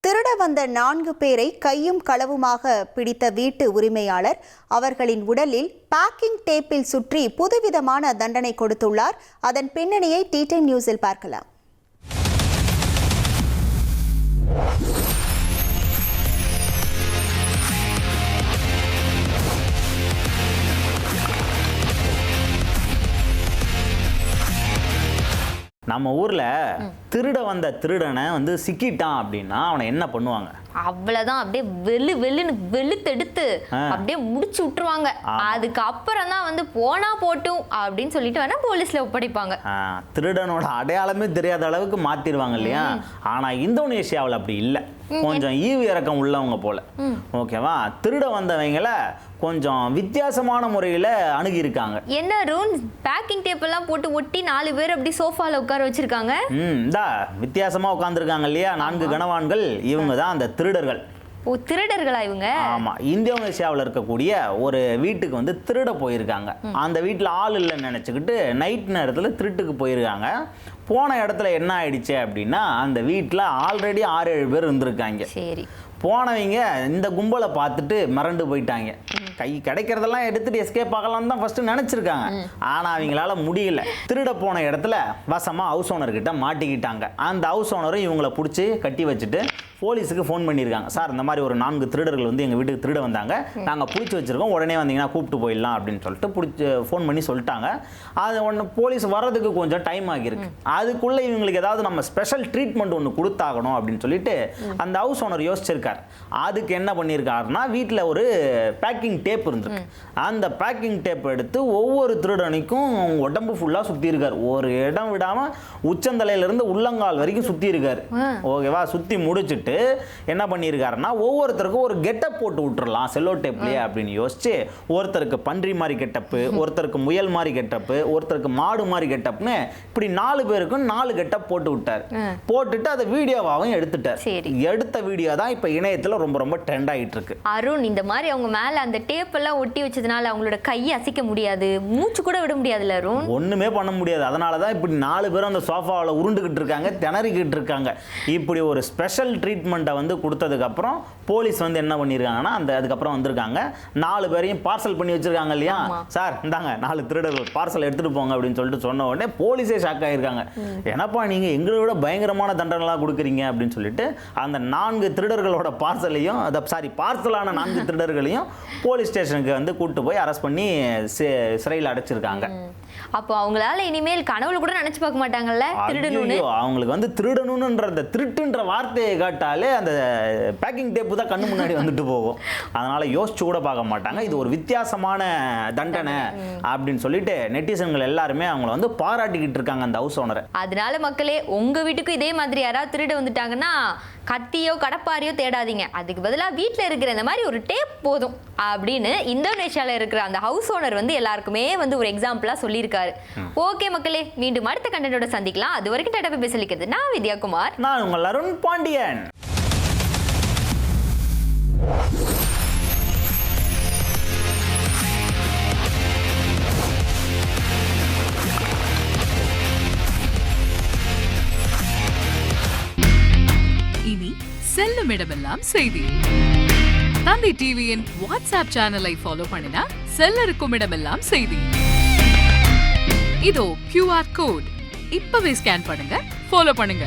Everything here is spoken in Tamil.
திருட வந்த 4 பேரை கையும் களவுமாக பிடித்த வீட்டு உரிமையாளர் அவர்களின் உடலில் பேக்கிங் டேப்பில் சுற்றி புதுவிதமான தண்டனை கொடுத்துள்ளார். அதன் பின்னணியை டி10 நியூஸில் பார்க்கலாம். நம்ம ஊர்ல திருட வந்த திருடனை சிக்கிட்டான் அப்படின்னா அவனை என்ன பண்ணுவாங்க? அவ்வளவுதான், அப்படியே வெள்ளுன்னு வெளுத்தெடுத்து அப்படியே முடிச்சு விட்டுருவாங்க. அதுக்கு அப்புறம் தான் போனா போட்டும் அப்படின்னு சொல்லிட்டு வேணா போலீஸ்ல ஒப்படைப்பாங்க. திருடனோட அடையாளமே தெரியாத அளவுக்கு மாத்திருவாங்க இல்லையா? ஆனா இந்தோனேஷியாவில் அப்படி இல்லை, கொஞ்சம் ஈவு இறக்கம் உள்ளவங்க போல. ஓகேவா? திருட வந்தவங்கள கொஞ்சம் வித்தியாசமான முறையில அணுகி இருக்காங்க. என்ன ரூல்ஸ்? பேக்கிங் டேப் எல்லாம் போட்டு ஒட்டி 4 பேர் அப்படி சோஃபால உட்கார வச்சிருக்காங்க. வித்தியாசமா உட்கார்ந்துருக்காங்க இல்லையா? 4 கணவான்கள். இவங்க தான் அந்த திருடர்கள். ஓ, திருடர்களா இவங்க? ஆமா, இந்தோனேஷியாவில் இருக்கக்கூடிய ஒரு வீட்டுக்கு திருட போயிருக்காங்க. அந்த வீட்டில் ஆள் இல்லைன்னு நினச்சிக்கிட்டு நைட் நேரத்தில் திருட்டுக்கு போயிருக்காங்க. போன இடத்துல என்ன ஆயிடுச்சு அப்படின்னா, அந்த வீட்டில் ஆல்ரெடி 6-7 பேர் இருந்திருக்காங்க. சரி, போனவங்க இந்த கும்பலை பார்த்துட்டு மிரண்டு போயிட்டாங்க. கை கிடைக்கிறதெல்லாம் எடுத்துட்டு எஸ்கேப் ஆகலாம்னு தான் ஃபர்ஸ்ட் நினைச்சிருக்காங்க. ஆனா அவங்களால முடியல. திருட போன இடத்துல வசமா ஹவுஸ் ஓனர் கிட்ட மாட்டிக்கிட்டாங்க. அந்த ஹவுஸ் ஓனரும் இவங்களை பிடிச்சி கட்டி வச்சுட்டு போலீஸுக்கு ஃபோன் பண்ணியிருக்காங்க. சார், இந்த மாதிரி ஒரு 4 திருடர்கள் எங்கள் வீட்டுக்கு திருட வந்தாங்க, நாங்கள் பிடிச்சி வச்சிருக்கோம், உடனே வந்தீங்கன்னா கூப்பிட்டு போயிடலாம் அப்படின்னு சொல்லிட்டு ஃபோன் பண்ணி சொல்லிட்டாங்க. அது ஒன்று போலீஸ் வர்றதுக்கு கொஞ்சம் டைம் ஆகியிருக்கு. அதுக்குள்ளே இவங்களுக்கு ஏதாவது நம்ம ஸ்பெஷல் ட்ரீட்மெண்ட் ஒன்று கொடுத்தாகணும் அப்படின்னு சொல்லிட்டு அந்த ஹவுஸ் ஓனர் யோசிச்சிருக்காரு. அதுக்கு என்ன பண்ணியிருக்காருன்னா, வீட்டில் ஒரு பேக்கிங் டேப் இருந்திருக்கு. அந்த பேக்கிங் டேப் எடுத்து ஒவ்வொரு திருடனைக்கும் உடம்பு ஃபுல்லாக சுற்றி இருக்காரு. ஒரு இடம் விடாமல் உச்சந்தலையிலிருந்து உள்ளங்கால் வரைக்கும் சுற்றி இருக்காரு. ஓகேவா? சுற்றி முடிச்சுட்டு என்ன பண்ணியிருக்காருன்னா, ஒவ்வொருத்தருக்கும் ஒரு கெட்டப் போட்டு விட்டுறலாம் செல்லோ டேப்லயே அப்படின்னு யோசிச்சு, ஒருத்தருக்கு பன்றி மாதிரி கெட்டப்பு, ஒருத்தருக்கு முயல் மாதிரி கெட்டப்பு, ஒருத்தருக்கு மாடு மாதிரி கெட்டப்னு இப்படி 4 பேருக்கும் 4 கெட்டப் போட்டு விட்டார். போட்டுட்டு அதை வீடியோவாகவும் எடுத்துட்டார். எடுத்த வீடியோ தான் இப்ப இணையத்துல ரொம்ப ரொம்ப ட்ரெண்ட் ஆகிட்டு இருக்கு. அருண், இந்த மாதிரி அவங்க மேல அந்த டேப் எல்லாம் ஒட்டி வச்சதுனால அவங்களோட கையை அசைக்க முடியாது, மூச்சு கூட விட முடியாதுல்ல அருண்? ஒண்ணுமே பண்ண முடியாது. அதனாலதான் இப்படி 4 பேரும் அந்த சோஃபாவில் உருண்டுகிட்டு இருக்காங்க, திணறிக்கிட்டு இருக்காங்க. இப்படி ஒரு ஸ்பெஷல் ட்ரீட்மெண்ட்டை கொடுத்ததுக்கு அப்புறம் போலீஸ் என்ன பண்ணிருக்காங்கன்னா, அதுக்கப்புறம் வந்திருக்காங்க. 4 பேரையும் பார்சல் பண்ணி வச்சிருக்காங்க இல்லையா? சார், இந்தாங்க 4 திருடர்கள் பார்சல் எடுத்துட்டு போங்க அப்படின்னு சொல்லிட்டு சொன்ன உடனே போலீஸே ஷாக் ஆகியிருக்காங்க. என்னப்பா நீங்க எங்களை விட பயங்கரமான தண்டனைலாம் கொடுக்குறீங்க அப்படின்னு சொல்லிட்டு அந்த 4 திருடர்களோட பார்சலையும் பார்சலான 4 திருடர்களையும் போலீஸ் ஸ்டேஷனுக்கு கூட்டு போய் அரெஸ்ட் பண்ணி சிறையில் அடைச்சிருக்காங்க. அப்போ அவங்களால இனிமேல் கனவுல கூட நினைச்சு பார்க்க மாட்டாங்கல்ல திருடணும்னு. அவங்களுக்கு திருடணும்ன்ற அந்த திருட்டுன்ற வார்த்தையை காட்டாலே அந்த பேக்கிங் டேப்பு தான் கண்ணு முன்னாடி வந்துட்டு போகும். அதனால யோசிச்சு கூட பார்க்க மாட்டாங்க. இது ஒரு வித்தியாசமான தண்டனை அப்படின்னு சொல்லிட்டு நெட்டிசன்கள் எல்லாருமே அவங்கள பாராட்டிக்கிட்டு இருக்காங்க அந்த ஹவுஸ் ஓனரை. அதனால மக்களே, உங்க வீட்டுக்கு இதே மாதிரி யாராவது திருட வந்துட்டாங்கன்னா கத்தியோ கடப்பாரியோ தேடாதீங்க. அதுக்கு பதிலாக வீட்டில் இருக்கிற இந்த மாதிரி ஒரு டேப் போதும் அப்படின்னு இந்தோனேஷியாவில் இருக்கிற அந்த ஹவுஸ் ஓனர் எல்லாருக்குமே ஒரு எக்ஸாம்பிளாக சொல்லியிருக்காரு. ஓகே மக்களே, மீண்டும் அடுத்த கண்டென்ட்டோட சந்திக்கலாம். அது வரைக்கும் டாடா பை சொல்லிக்கிறது நான் வித்யாகுமார். நான் உங்கள் அருண் பாண்டியன். இனி செல்லும் இடமெல்லாம் செய்தி. தந்தி டிவியின் வாட்ஸ்அப் சேனலை ஃபாலோ பண்ணினா செல்லருக்கும் இடமெல்லாம் செய்தி. இதோ QR கோட், இப்பவே ஸ்கேன் பண்ணுங்க, ஃபாலோ பண்ணுங்க.